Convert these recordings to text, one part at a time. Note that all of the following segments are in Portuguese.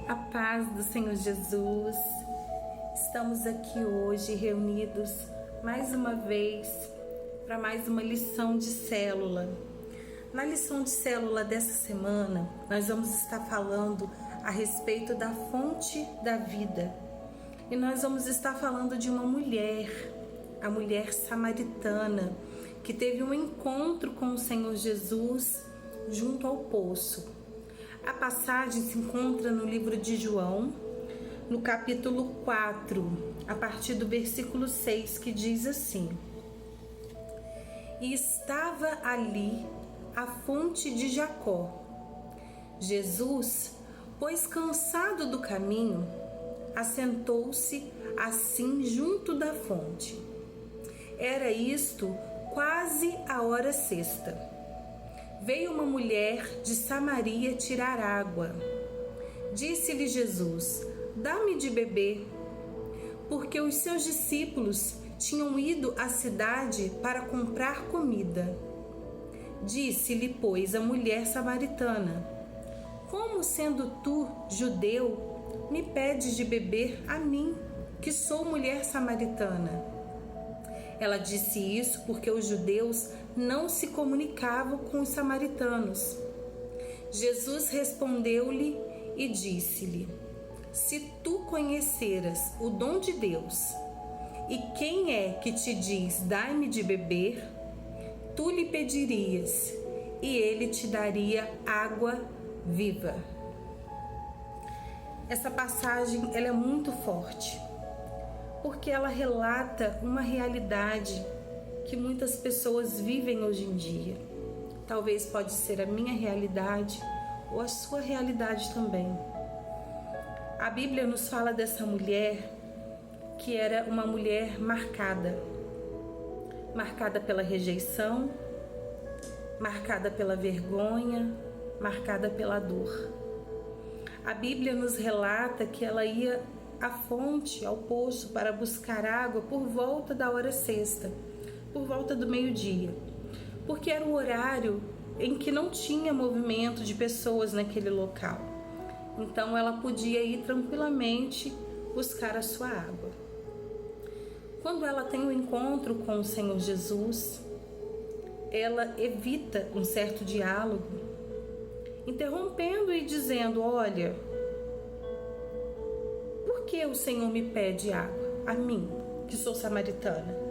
A paz do Senhor Jesus. Estamos aqui hoje reunidos mais uma vez para mais uma lição de célula. Na lição de célula dessa semana, nós vamos estar falando a respeito da fonte da vida. E nós vamos estar falando de uma mulher, a mulher samaritana, que teve um encontro com o Senhor Jesus junto ao poço. A passagem se encontra no livro de João, no capítulo 4, a partir do versículo 6, que diz assim: E estava ali a fonte de Jacó. Jesus, pois cansado do caminho, assentou-se assim junto da fonte. Era isto quase a hora sexta. Veio uma mulher de Samaria tirar água. Disse-lhe Jesus: Dá-me de beber, porque os seus discípulos tinham ido à cidade para comprar comida. Disse-lhe, pois, a mulher samaritana: Como, sendo tu judeu, me pedes de beber a mim, que sou mulher samaritana? Ela disse isso porque os judeus não se comunicavam com os samaritanos. Jesus respondeu-lhe e disse-lhe: Se tu conheceras o dom de Deus, e quem é que te diz, dai-me de beber, tu lhe pedirias, e ele te daria água viva. Essa passagem ela é muito forte, porque ela relata uma realidade que muitas pessoas vivem hoje em dia. Talvez pode ser a minha realidade ou a sua realidade também. A Bíblia nos fala dessa mulher que era uma mulher marcada pela rejeição, marcada pela vergonha, marcada pela dor. A Bíblia nos relata que ela ia à fonte, ao poço, para buscar água por volta da hora sexta, por volta do meio-dia, porque era o horário em que não tinha movimento de pessoas naquele local. Então ela podia ir tranquilamente buscar a sua água. Quando ela tem um encontro com o Senhor Jesus, ela evita um certo diálogo, interrompendo e dizendo: Olha, por que o Senhor me pede água? A mim, que sou samaritana.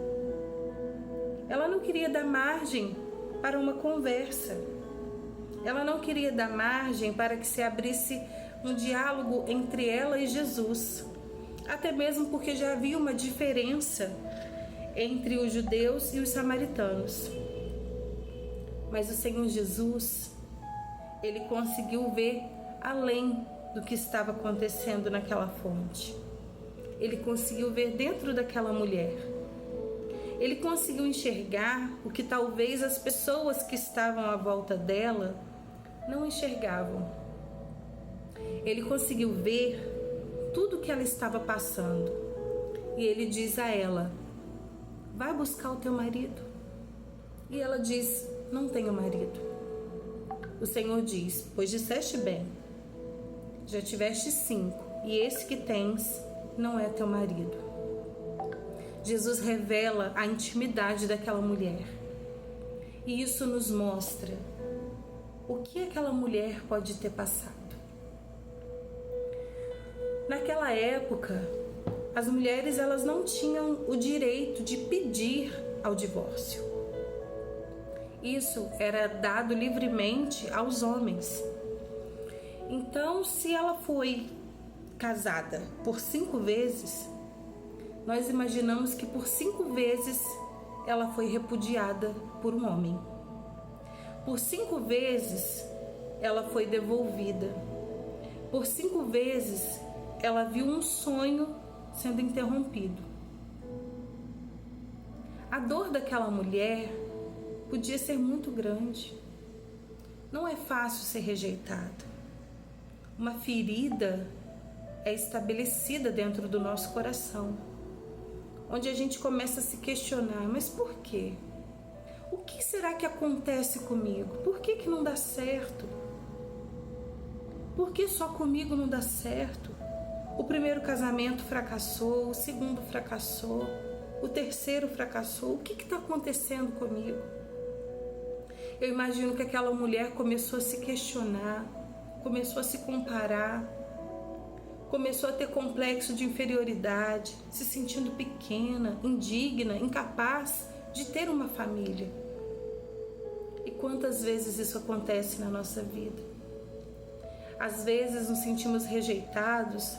Ela não queria dar margem para uma conversa. Ela não queria dar margem para que se abrisse um diálogo entre ela e Jesus. Até mesmo porque já havia uma diferença entre os judeus e os samaritanos. Mas o Senhor Jesus, ele conseguiu ver além do que estava acontecendo naquela fonte. Ele conseguiu ver dentro daquela mulher. Ele conseguiu enxergar o que talvez as pessoas que estavam à volta dela não enxergavam. Ele conseguiu ver tudo o que ela estava passando. E ele diz a ela: Vai buscar o teu marido. E ela diz: Não tenho marido. O Senhor diz: Pois disseste bem, já tiveste 5, e esse que tens não é teu marido. Jesus revela a intimidade daquela mulher. E isso nos mostra o que aquela mulher pode ter passado. Naquela época, as mulheres elas não tinham o direito de pedir ao divórcio. Isso era dado livremente aos homens. Então, se ela foi casada por 5 vezes, nós imaginamos que por 5 vezes ela foi repudiada por um homem. Por 5 vezes ela foi devolvida. Por 5 vezes ela viu um sonho sendo interrompido. A dor daquela mulher podia ser muito grande. Não é fácil ser rejeitado. Uma ferida é estabelecida dentro do nosso coração, onde a gente começa a se questionar: mas por quê? O que será que acontece comigo? Por que não dá certo? Por que só comigo não dá certo? O primeiro casamento fracassou, o segundo fracassou, o terceiro fracassou. O que está acontecendo comigo? Eu imagino que aquela mulher começou a se questionar, começou a se comparar, começou a ter complexo de inferioridade, se sentindo pequena, indigna, incapaz de ter uma família. E quantas vezes isso acontece na nossa vida? Às vezes nos sentimos rejeitados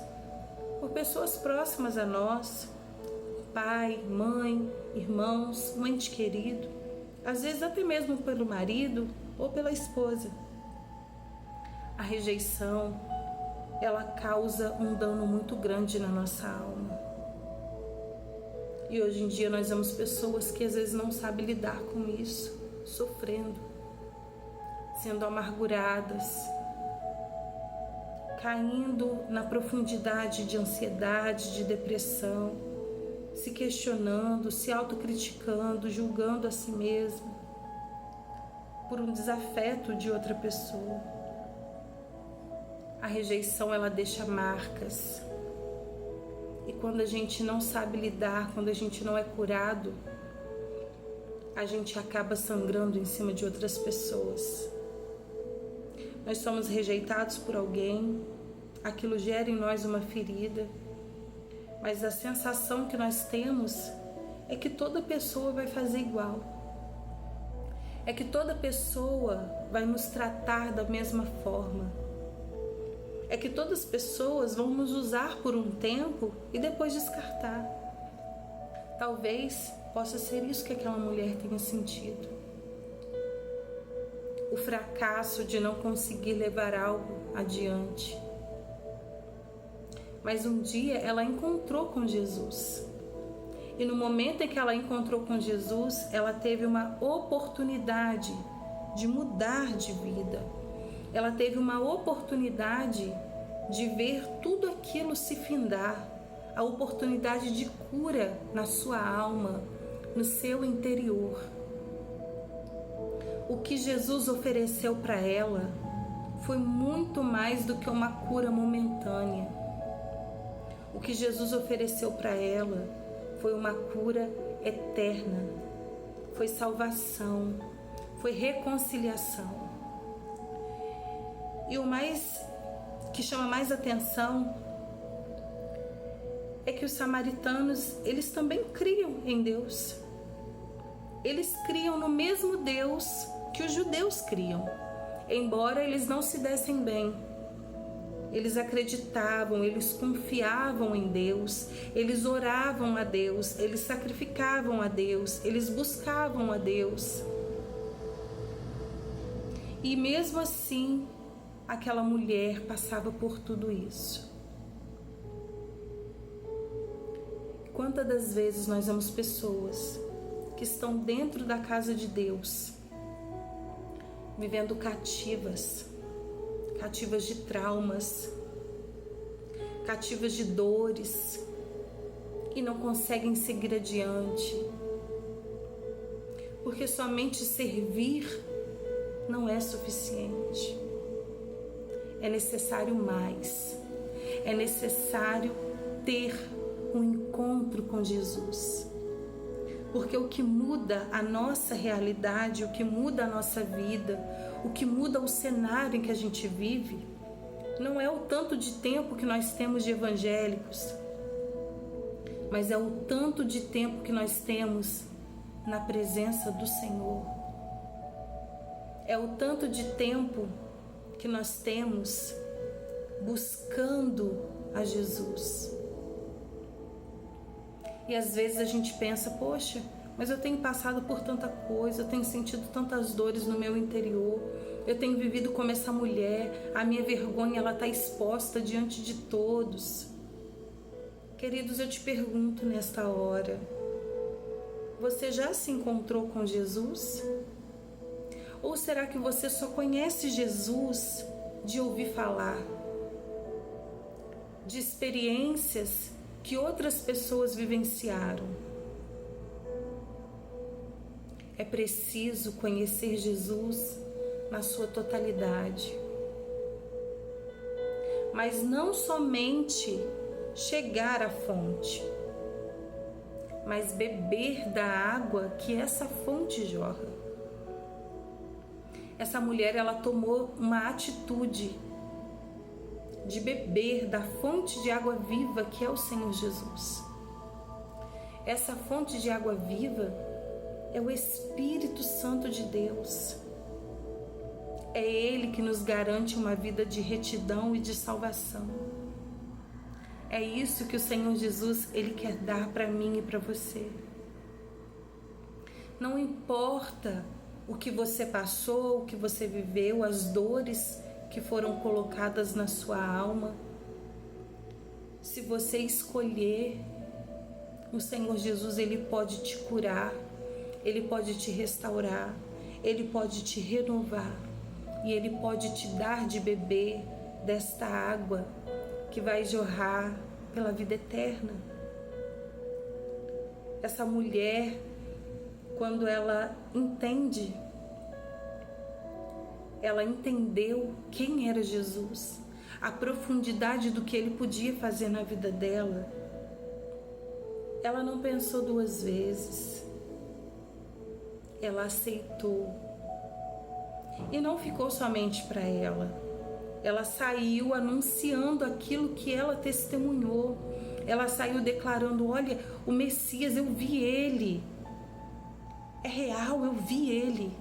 por pessoas próximas a nós, pai, mãe, irmãos, um ente querido, às vezes até mesmo pelo marido ou pela esposa. A rejeição, ela causa um dano muito grande na nossa alma. E hoje em dia nós vemos pessoas que às vezes não sabem lidar com isso, sofrendo, sendo amarguradas, caindo na profundidade de ansiedade, de depressão, se questionando, se autocriticando, julgando a si mesmo por um desafeto de outra pessoa. A rejeição, ela deixa marcas. E quando a gente não sabe lidar, quando a gente não é curado, a gente acaba sangrando em cima de outras pessoas. Nós somos rejeitados por alguém, aquilo gera em nós uma ferida, mas a sensação que nós temos é que toda pessoa vai fazer igual. É que toda pessoa vai nos tratar da mesma forma. É que todas as pessoas vão nos usar por um tempo e depois descartar. Talvez possa ser isso que aquela mulher tenha sentido. O fracasso de não conseguir levar algo adiante. Mas um dia ela encontrou com Jesus. E no momento em que ela encontrou com Jesus, ela teve uma oportunidade de mudar de vida. Ela teve uma oportunidade de ver tudo aquilo se findar, a oportunidade de cura na sua alma, no seu interior. O que Jesus ofereceu para ela foi muito mais do que uma cura momentânea. O que Jesus ofereceu para ela foi uma cura eterna, foi salvação, foi reconciliação. E o que chama mais atenção é que os samaritanos, eles também criam em Deus. Eles criam no mesmo Deus que os judeus criam, embora eles não se dessem bem. Eles acreditavam, eles confiavam em Deus, eles oravam a Deus, eles sacrificavam a Deus, eles buscavam a Deus. E mesmo assim, aquela mulher passava por tudo isso. Quantas das vezes nós vemos pessoas que estão dentro da casa de Deus, vivendo cativas de traumas, cativas de dores, e não conseguem seguir adiante, porque somente servir não é suficiente. É necessário mais, é necessário ter um encontro com Jesus. Porque o que muda a nossa realidade, o que muda a nossa vida, o que muda o cenário em que a gente vive, não é o tanto de tempo que nós temos de evangélicos, mas é o tanto de tempo que nós temos na presença do Senhor. É o tanto de tempo que nós temos buscando a Jesus. E às vezes a gente pensa, poxa, mas eu tenho passado por tanta coisa, eu tenho sentido tantas dores no meu interior, eu tenho vivido como essa mulher, a minha vergonha ela está exposta diante de todos. Queridos, eu te pergunto nesta hora, você já se encontrou com Jesus? Ou será que você só conhece Jesus de ouvir falar, de experiências que outras pessoas vivenciaram? É preciso conhecer Jesus na sua totalidade. mas não somente chegar à fonte, mas beber da água que essa fonte jorra. Essa mulher, ela tomou uma atitude de beber da fonte de água viva que é o Senhor Jesus. Essa fonte de água viva é o Espírito Santo de Deus. É Ele que nos garante uma vida de retidão e de salvação. É isso que o Senhor Jesus, Ele quer dar para mim e para você. Não importa o que você passou, o que você viveu, as dores que foram colocadas na sua alma. Se você escolher, o Senhor Jesus, Ele pode te curar, Ele pode te restaurar, Ele pode te renovar e Ele pode te dar de beber desta água que vai jorrar pela vida eterna. Essa mulher, quando ela entendeu quem era Jesus, a profundidade do que Ele podia fazer na vida dela, ela não pensou duas vezes. Ela aceitou. E não ficou somente para ela. Ela saiu anunciando aquilo que ela testemunhou. Ela saiu declarando: olha, o Messias, eu vi Ele. É real, eu vi Ele.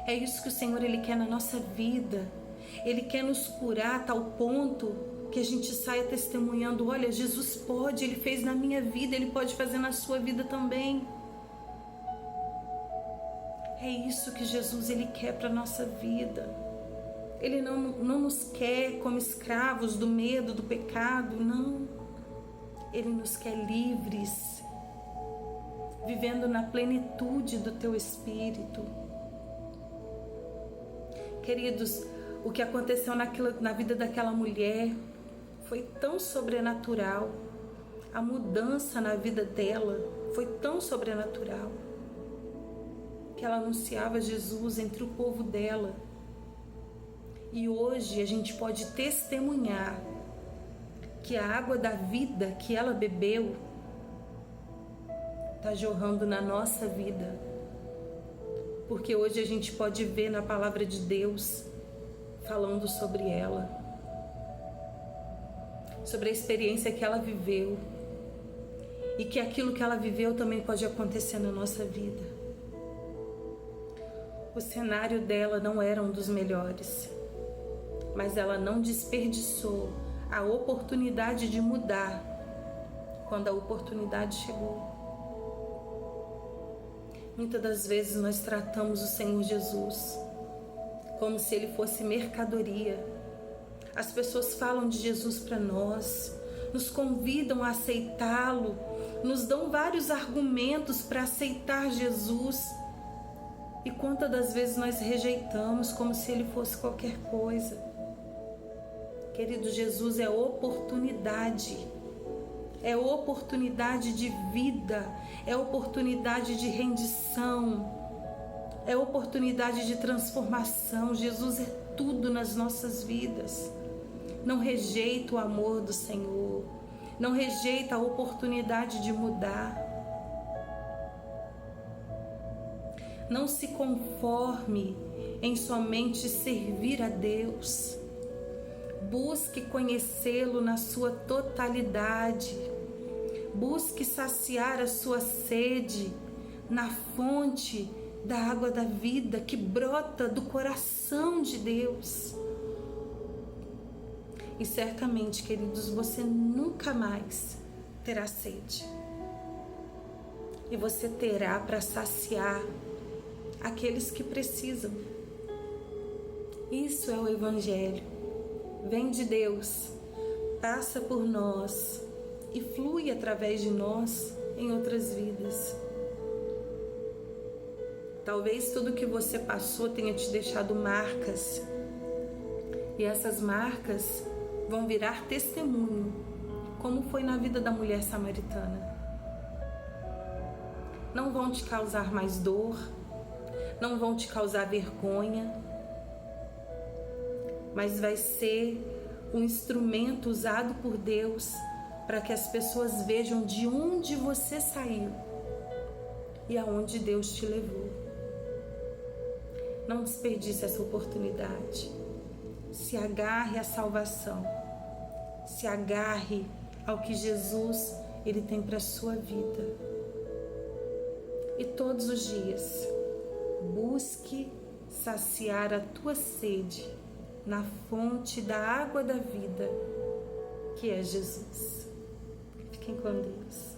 É isso que o Senhor, Ele quer na nossa vida. Ele quer nos curar a tal ponto que a gente saia testemunhando: olha, Jesus pode, Ele fez na minha vida, Ele pode fazer na sua vida também. É isso que Jesus, Ele quer para a nossa vida. Ele não nos quer como escravos do medo, do pecado, não. Ele nos quer livres, vivendo na plenitude do Teu Espírito. Queridos, o que aconteceu na vida daquela mulher foi tão sobrenatural. A mudança na vida dela foi tão sobrenatural que ela anunciava Jesus entre o povo dela. E hoje a gente pode testemunhar que a água da vida que ela bebeu está jorrando na nossa vida. Porque hoje a gente pode ver na palavra de Deus falando sobre ela, sobre a experiência que ela viveu, e que aquilo que ela viveu também pode acontecer na nossa vida. O cenário dela não era um dos melhores, mas ela não desperdiçou a oportunidade de mudar quando a oportunidade chegou. Muitas das vezes nós tratamos o Senhor Jesus como se Ele fosse mercadoria. As pessoas falam de Jesus para nós, nos convidam a aceitá-lo, nos dão vários argumentos para aceitar Jesus. E quantas das vezes nós rejeitamos como se Ele fosse qualquer coisa. Querido, Jesus é oportunidade. É oportunidade de vida. É oportunidade de rendição. É oportunidade de transformação. Jesus é tudo nas nossas vidas. Não rejeita o amor do Senhor. Não rejeita a oportunidade de mudar. Não se conforme em somente servir a Deus. Busque conhecê-lo na sua totalidade. Busque saciar a sua sede na fonte da água da vida que brota do coração de Deus. E certamente, queridos, você nunca mais terá sede. E você terá para saciar aqueles que precisam. Isso é o Evangelho. Vem de Deus, passa por nós e flui através de nós em outras vidas. Talvez tudo que você passou tenha te deixado marcas, e essas marcas vão virar testemunho, como foi na vida da mulher samaritana. Não vão te causar mais dor, não vão te causar vergonha, mas vai ser um instrumento usado por Deus para que as pessoas vejam de onde você saiu e aonde Deus te levou. Não desperdice essa oportunidade. Se agarre à salvação. Se agarre ao que Jesus ele tem para a sua vida. E todos os dias, busque saciar a tua sede na fonte da água da vida, que é Jesus. Fiquem com Deus.